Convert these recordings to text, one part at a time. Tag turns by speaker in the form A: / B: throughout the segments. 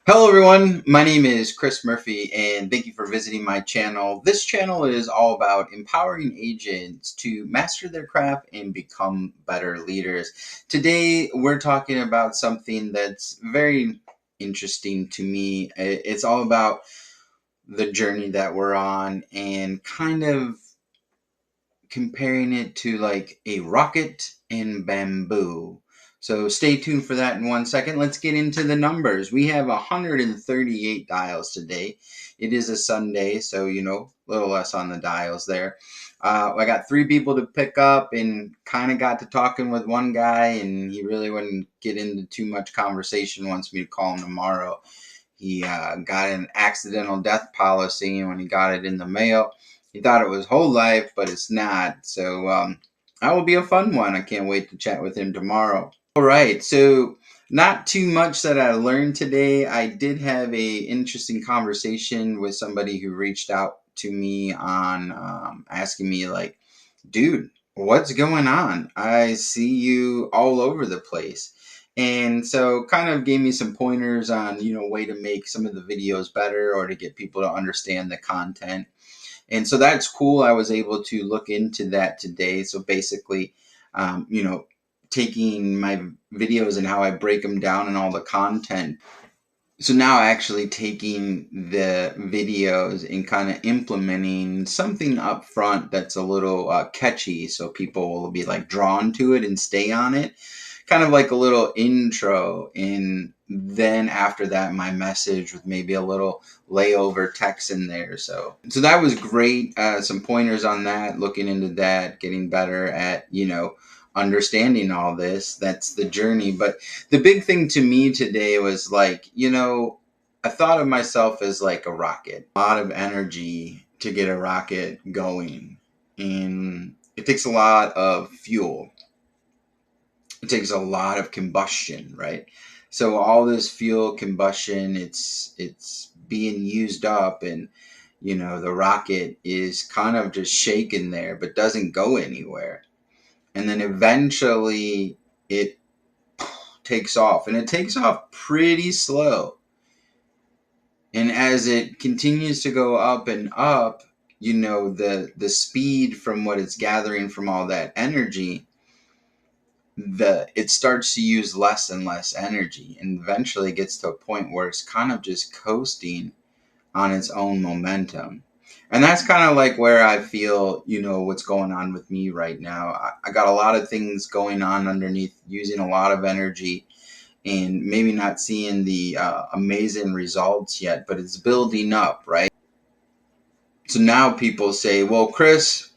A: Hello everyone, my name is Chris Murphy and thank you for visiting my channel. This channel is all about empowering agents to master their craft and become better leaders. Today we're talking about something that's very interesting to me. It's all about the journey that we're on and kind of comparing it to like a rocket and bamboo. So stay tuned for that in 1 second. Let's get into the numbers. We have 138 dials today. It is a Sunday, so a little less on the dials there. I got 3 people to pick up and kind of got to talking with one guy, and he really wouldn't get into too much conversation, wants me to call him tomorrow. He got an accidental death policy, and when he got it in the mail, he thought it was whole life, but it's not. So that will be a fun one. I can't wait to chat with him tomorrow. All right, so not too much that I learned today. I did have a interesting conversation with somebody who reached out to me on asking me like, dude, what's going on? I see you all over the place. And so kind of gave me some pointers on, way to make some of the videos better or to get people to understand the content. And so that's cool. I was able to look into that today. So basically, um, you know, taking my videos and how I break them down and all the content. So now actually taking the videos and kind of implementing something up front that's a little catchy so people will be like drawn to it and stay on it, kind of like a little intro, and then after that my message with maybe a little layover text in there. So that was great. Some pointers on that, looking into that, getting better at understanding all this. That's the journey. But the big thing to me today was like, I thought of myself as like a rocket. A lot of energy to get a rocket going, and it takes a lot of fuel. It takes a lot of combustion, right? So all this fuel combustion, it's being used up, and the rocket is kind of just shaking there but doesn't go anywhere. And then eventually it takes off, and it takes off pretty slow. And as it continues to go up and up, the speed from what it's gathering from all that energy, it starts to use less and less energy, and eventually gets to a point where it's kind of just coasting on its own momentum. And that's kind of like where I feel, what's going on with me right now. I got a lot of things going on underneath, using a lot of energy, and maybe not seeing the amazing results yet, but it's building up, right? So now people say, well, Chris,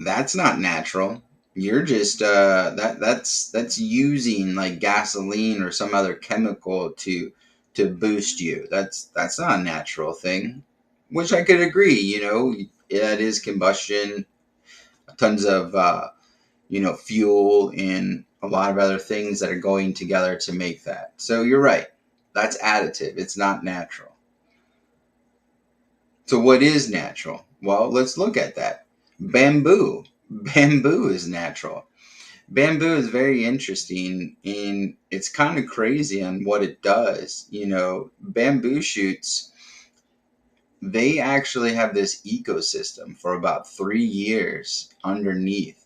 A: that's not natural. You're just that's using like gasoline or some other chemical to boost you. That's not a natural thing. Which I could agree. Yeah, it is combustion, tons of fuel, and a lot of other things that are going together to make that. So you're right. That's additive. It's not natural. So what is natural? Well, let's look at that. Bamboo. Bamboo is natural. Bamboo is very interesting, and it's kind of crazy on what it does. Bamboo shoots, they actually have this ecosystem for about 3 years underneath.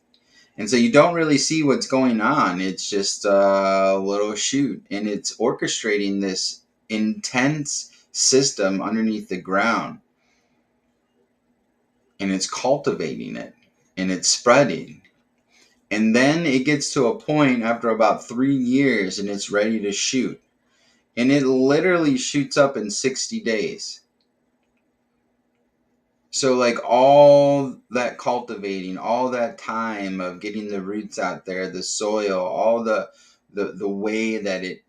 A: And so you don't really see what's going on. It's just a little shoot, and it's orchestrating this intense system underneath the ground, and it's cultivating it, and it's spreading. And then it gets to a point after about 3 years, and it's ready to shoot. And it literally shoots up in 60 days. So, like, all that cultivating, all that time of getting the roots out there, the soil, all the way that it,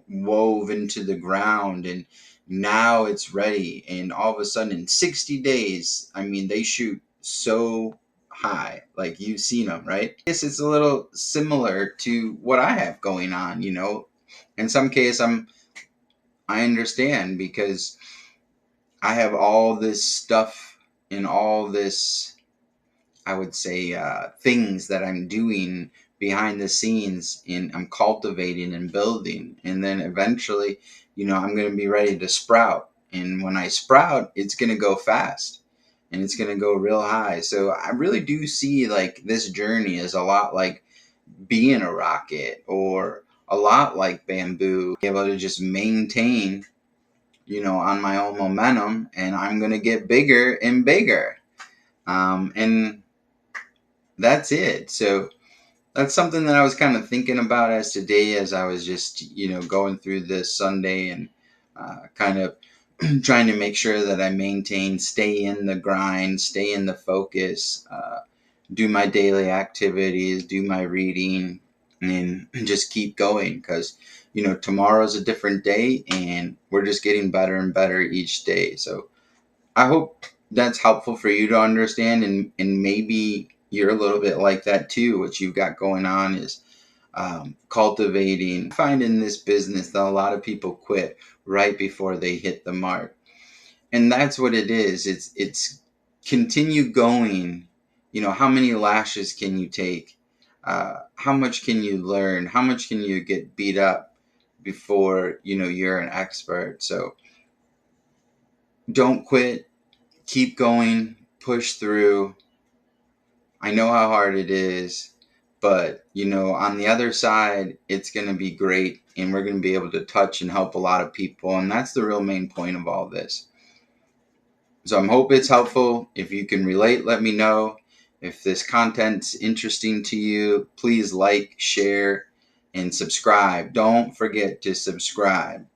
A: wove into the ground, and now it's ready. And all of a sudden, in 60 days, I mean, they shoot so high. Like, you've seen them, right? I guess it's a little similar to what I have going on. In some case, I understand, because I have all this stuff and all this, I would say, things that I'm doing behind the scenes, and I'm cultivating and building. And then eventually, I'm going to be ready to sprout. And when I sprout, it's going to go fast and it's going to go real high. So I really do see like this journey as a lot like being a rocket, or a lot like bamboo, be able to just maintain, on my own momentum, and I'm going to get bigger and bigger. And that's it. So that's something that I was kind of thinking about as today, as I was just, going through this Sunday, and kind of trying to make sure that I maintain, stay in the grind, stay in the focus, do my daily activities, do my reading, and just keep going, because, tomorrow's a different day and we're just getting better and better each day. So I hope that's helpful for you to understand, and maybe you're a little bit like that too. What you've got going on is cultivating. I find in this business that a lot of people quit right before they hit the mark, and that's what it is. It's continue going. How many lashes can you take? How much can you learn? How much can you get beat up before you're an expert? So don't quit. Keep going, push through. I know how hard it is, but on the other side, it's going to be great, and we're going to be able to touch and help a lot of people. And that's the real main point of all this. So I hope it's helpful. If you can relate, let me know. If this content's interesting to you, please like, share, and subscribe. Don't forget to subscribe.